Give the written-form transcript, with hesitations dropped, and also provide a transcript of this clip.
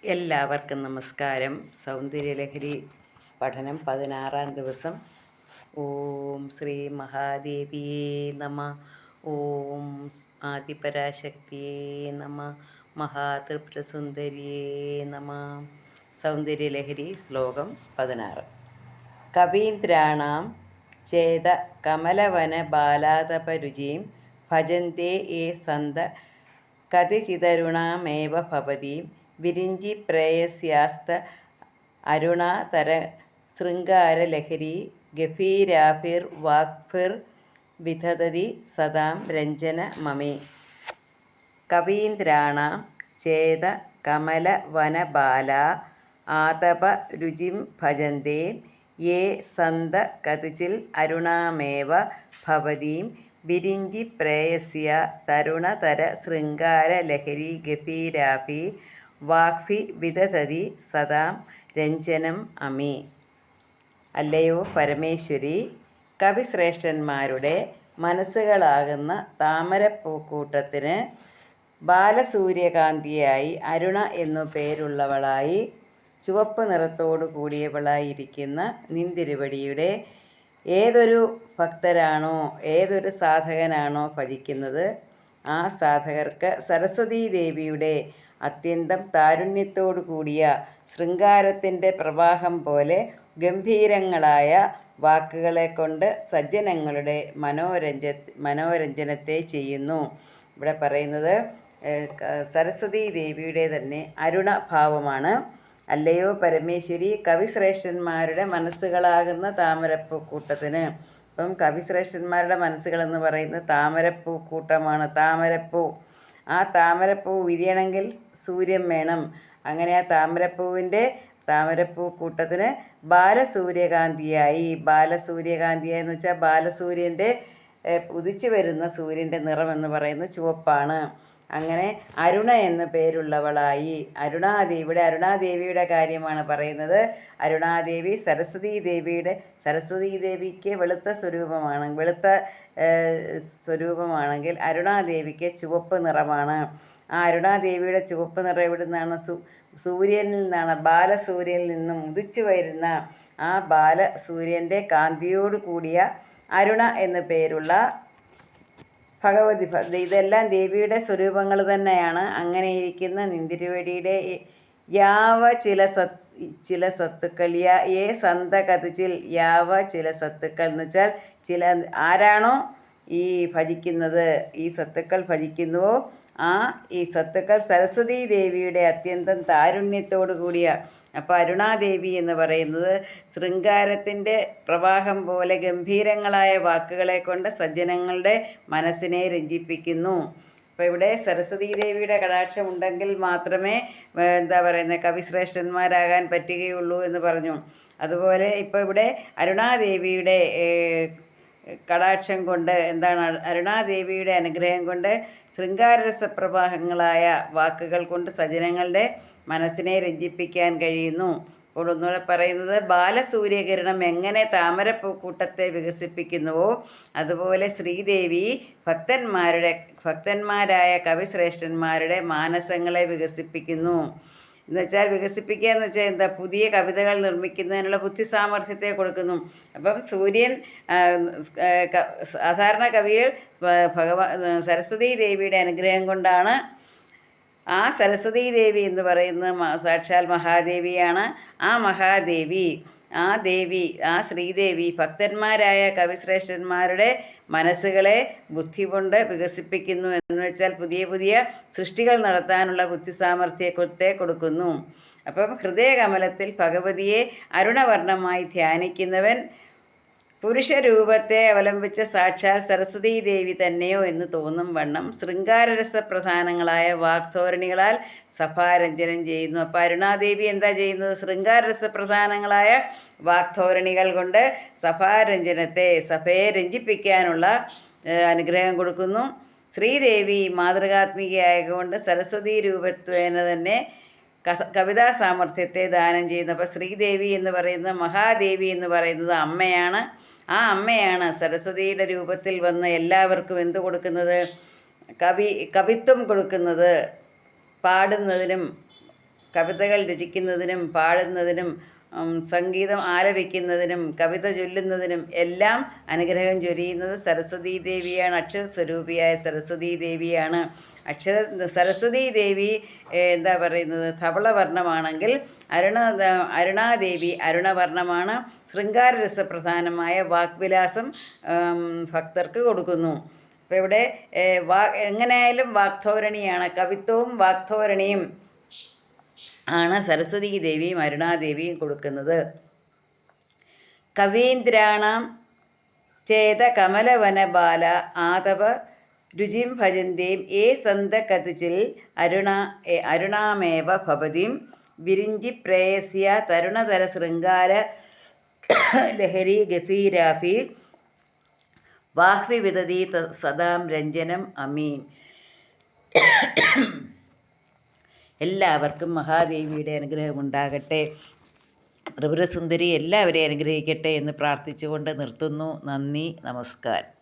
എല്ലാവർക്കും നമസ്കാരം. സൗന്ദര്യലഹരി പഠനം 16-ാം ദിവസം. ഓം ശ്രീ മഹാദേവിയേ നമ. ഓം ആദിപരാശക്തിയേ നമ. മഹാത്രിപുരസുന്ദരിയേ നമ. സൗന്ദര്യലഹരി ശ്ലോകം 16. കവീന്ദ്രാണാം ചേത കമലവന ബാലാതപരുചിം ഭജന്തേ യേ സന്ത കതിചിതരുണാമേവ ഭവതീം വിരിഞ്ചി പ്രേയസ്യാസ്ത അരുണാതര ശൃംഗാരലഹരി ഗഭീരാഭിർ വാഗ്ഭിർ വിധദതി സദാം രഞ്ജന മമേ. കവീന്ദ്രാണാം ചേത കമലവനബാല ആതപ രുചിം ഭജന്തേ യേ സന്ത കതിചിൽ അരുണാമേവ ഭവതീം വിരിഞ്ചി പ്രേയസ്യ തരുണതര ശൃംഗാരലഹരി ഗഭീരാഭി വാഗ്ഭി വിദധതി സദാം രഞ്ജനം അമേ. അല്ലയോ പരമേശ്വരി, കവിശ്രേഷ്ഠന്മാരുടെ മനസ്സുകളാകുന്ന താമരപ്പൂക്കൂട്ടത്തിന് ബാലസൂര്യകാന്തിയായി അരുണ എന്നു പേരുള്ളവളായി ചുവപ്പ് നിറത്തോടു കൂടിയവളായിരിക്കുന്ന നിന്തിരുവടിയുടെ ഏതൊരു ഭക്തരാണോ, ഏതൊരു സാധകനാണോ ഭജിക്കുന്നത്, ആ സാധകർക്ക് സരസ്വതീ ദേവിയുടെ അത്യന്തം താരുണ്യത്തോടു കൂടിയ ശൃംഗാരത്തിൻ്റെ പ്രവാഹം പോലെ ഗംഭീരങ്ങളായ വാക്കുകളെ കൊണ്ട് സജ്ജനങ്ങളുടെ മനോരഞ്ജനത്തെ ചെയ്യുന്നു. ഇവിടെ പറയുന്നത് സരസ്വതീ ദേവിയുടെ തന്നെ അരുണഭാവമാണ്. അല്ലയോ പരമേശ്വരി, കവിശ്രേഷ്ഠന്മാരുടെ മനസ്സുകളാകുന്ന താമരപ്പൂക്കൂട്ടത്തിന്, ഇപ്പം കവിശ്രേഷ്ഠന്മാരുടെ മനസ്സുകളെന്ന് പറയുന്നത് താമരപ്പൂക്കൂട്ടമാണ്. താമരപ്പൂ, ആ താമരപ്പൂ വിരിയണമെങ്കിൽ സൂര്യൻ വേണം. അങ്ങനെ ആ താമരപ്പൂക്കൂട്ടത്തിന് ബാലസൂര്യകാന്തിയായി എന്ന് വെച്ചാൽ ബാലസൂര്യൻ്റെ ഉദിച്ചു വരുന്ന സൂര്യൻ്റെ നിറം എന്ന് പറയുന്നത് ചുവപ്പാണ്. അങ്ങനെ അരുണ എന്ന പേരുള്ളവളായി ഇവിടെ അരുണാദേവിയുടെ കാര്യമാണ് പറയുന്നത്. അരുണാദേവി സരസ്വതീ ദേവിക്ക് വെളുത്ത സ്വരൂപമാണെങ്കിൽ അരുണാദേവിക്ക് ചുവപ്പ് നിറമാണ്. ആ അരുണാദേവിയുടെ ചുവപ്പ് നിറം എവിടെ നിന്നാണ്? സൂര്യനിൽ നിന്നാണ്. ബാലസൂര്യനിൽ നിന്നും ഉദിച്ചു വരുന്ന ആ ബാലസൂര്യൻ്റെ കാന്തിയോട് കൂടിയ അരുണ എന്നു പേരുള്ള ഭഗവതി. ഇതെല്ലാം ദേവിയുടെ സ്വരൂപങ്ങൾ തന്നെയാണ്. അങ്ങനെയിരിക്കുന്ന നിന്തിരുവടിയുടെ ചില സത്തുക്കൾ ഏ സന്ത കതിച്ചിൽ ചില സത്തുക്കൾ എന്ന് വെച്ചാൽ ആരാണോ ഈ ഭജിക്കുന്നത്, ഈ സത്തുക്കൾ ഭജിക്കുന്നുവോ, ഈ സത്തുക്കൾ സരസ്വതീ ദേവിയുടെ അത്യന്തം താരുണ്യത്തോടു കൂടിയ. അപ്പോൾ അരുണാദേവി എന്ന് പറയുന്നത് ശൃംഗാരത്തിൻ്റെ പ്രവാഹം പോലെ ഗംഭീരങ്ങളായ വാക്കുകളെ കൊണ്ട് സജ്ജനങ്ങളുടെ മനസ്സിനെ രഞ്ജിപ്പിക്കുന്നു. അപ്പോൾ ഇവിടെ സരസ്വതീ ദേവിയുടെ കടാക്ഷം ഉണ്ടെങ്കിൽ മാത്രമേ കവിശ്രേഷ്ഠന്മാരാകാൻ പറ്റുകയുള്ളൂ എന്ന് പറഞ്ഞു. അതുപോലെ ഇപ്പോൾ ഇവിടെ അരുണാദേവിയുടെ കടാക്ഷം കൊണ്ട് അരുണാദേവിയുടെ അനുഗ്രഹം കൊണ്ട് ശൃംഗാരരസപ്രവാഹങ്ങളായ വാക്കുകൾ കൊണ്ട് സജ്ജനങ്ങളുടെ മനസ്സിനെ രഞ്ജിപ്പിക്കാൻ കഴിയുന്നു. അപ്പോൾ ഒന്നുകൂടെ പറയുന്നത്, ബാലസൂര്യകിരണം എങ്ങനെ താമരപ്പൂക്കൂട്ടത്തെ വികസിപ്പിക്കുന്നുവോ അതുപോലെ ശ്രീദേവി ഭക്തന്മാരായ കവിശ്രേഷ്ഠന്മാരുടെ മാനസങ്ങളെ വികസിപ്പിക്കുന്നു. വികസിപ്പിക്കുക എന്ന് വെച്ചാൽ എന്താ? പുതിയ കവിതകൾ നിർമ്മിക്കുന്നതിനുള്ള ബുദ്ധി സാമർഥ്യത്തെ കൊടുക്കുന്നു. അപ്പം സൂര്യൻ സാധാരണ കവികൾ സരസ്വതീ ദേവിയുടെ അനുഗ്രഹം കൊണ്ടാണ്. ആ സരസ്വതീ ദേവി എന്ന് പറയുന്നത് സാക്ഷാൽ മഹാദേവിയാണ്. ആ ശ്രീദേവി ഭക്തന്മാരായ കവിശ്രേഷ്ഠന്മാരുടെ മനസ്സുകളെ ബുദ്ധി കൊണ്ട് വികസിപ്പിക്കുന്നു. എന്ന് വെച്ചാൽ പുതിയ പുതിയ സൃഷ്ടികൾ നടത്താനുള്ള ബുദ്ധി സാമർഥ്യത്തെ കൊടുക്കുന്നു. അപ്പം ഹൃദയകമലത്തിൽ ഭഗവതിയെ അരുണവർണ്ണമായി ധ്യാനിക്കുന്നവൻ പുരുഷരൂപത്തെ അവലംബിച്ച സാക്ഷാൽ സരസ്വതീ ദേവി തന്നെയോ എന്ന് തോന്നും വണ്ണം ശൃംഗാരരസപ്രധാനങ്ങളായ വാഗ്ധോരണികളാൽ സഭാരഞ്ജനം ചെയ്യുന്നു. അപ്പോൾ അരുണാദേവി എന്താ ചെയ്യുന്നത്? ശൃംഗാരരസപ്രധാനങ്ങളായ വാഗ്ധോരണികൾ കൊണ്ട് സഭയെ രഞ്ജിപ്പിക്കാനുള്ള അനുഗ്രഹം കൊടുക്കുന്നു. ശ്രീദേവി മാതൃകാത്മികയായതുകൊണ്ട് സരസ്വതീ രൂപത്വേന തന്നെ കവിതാ സാമർഥ്യത്തെ ദാനം ചെയ്യുന്നു. അപ്പോൾ ശ്രീദേവി എന്ന് പറയുന്നത്, മഹാദേവി എന്ന് പറയുന്നത് അമ്മയാണ്. ആ അമ്മയാണ് സരസ്വതിയുടെ രൂപത്തിൽ വന്ന് എല്ലാവർക്കും എന്ത് കൊടുക്കുന്നത്? കവിത്വം കൊടുക്കുന്നത്, പാടുന്നതിനും കവിതകൾ രചിക്കുന്നതിനും പാടുന്നതിനും സംഗീതം ആലപിക്കുന്നതിനും കവിത ചൊല്ലുന്നതിനും എല്ലാം അനുഗ്രഹം ചൊരിയുന്നത് സരസ്വതീ ദേവിയാണ്. അക്ഷരസ്വരൂപിയായ സരസ്വതീ ദേവിയാണ്. സരസ്വതീ ദേവി എന്താ പറയുന്നത്, ധവളവർണ്ണമാണെങ്കിൽ അരുണാദേവി അരുണവർണ്ണമാണ്. ശൃംഗാരരസപ്രധാനമായ വാഗ്വിലാസം ഭക്തർക്ക് കൊടുക്കുന്നു. അപ്പോൾ ഇവിടെ എങ്ങനെയായാലും വാഗ്ധോരണിയാണ്, കവിത്വവും വാഗ്ധോരണിയും ആണ് സരസ്വതീ ദേവിയും അരുണാദേവിയും കൊടുക്കുന്നത്. കവീന്ദ്രാണാം ചേത കമലവനബാല ആതവ രുചിം ഭജന്തേം ഏ സന്തകതിചിൽ അരുണാമേവ ഭവതിം വിരിഞ്ചി പ്രേയസ്യ തരുണതര ശൃംഗാര ലഹരി ഗഭീരാഭി വാഹ്വി വിദതി സദാം രഞ്ജനം അമീം. എല്ലാവർക്കും മഹാദേവിയുടെ അനുഗ്രഹമുണ്ടാകട്ടെ. ത്രിപുരസുന്ദരി എല്ലാവരെയും അനുഗ്രഹിക്കട്ടെ എന്ന് പ്രാർത്ഥിച്ചുകൊണ്ട് നിർത്തുന്നു. നന്ദി, നമസ്കാരം.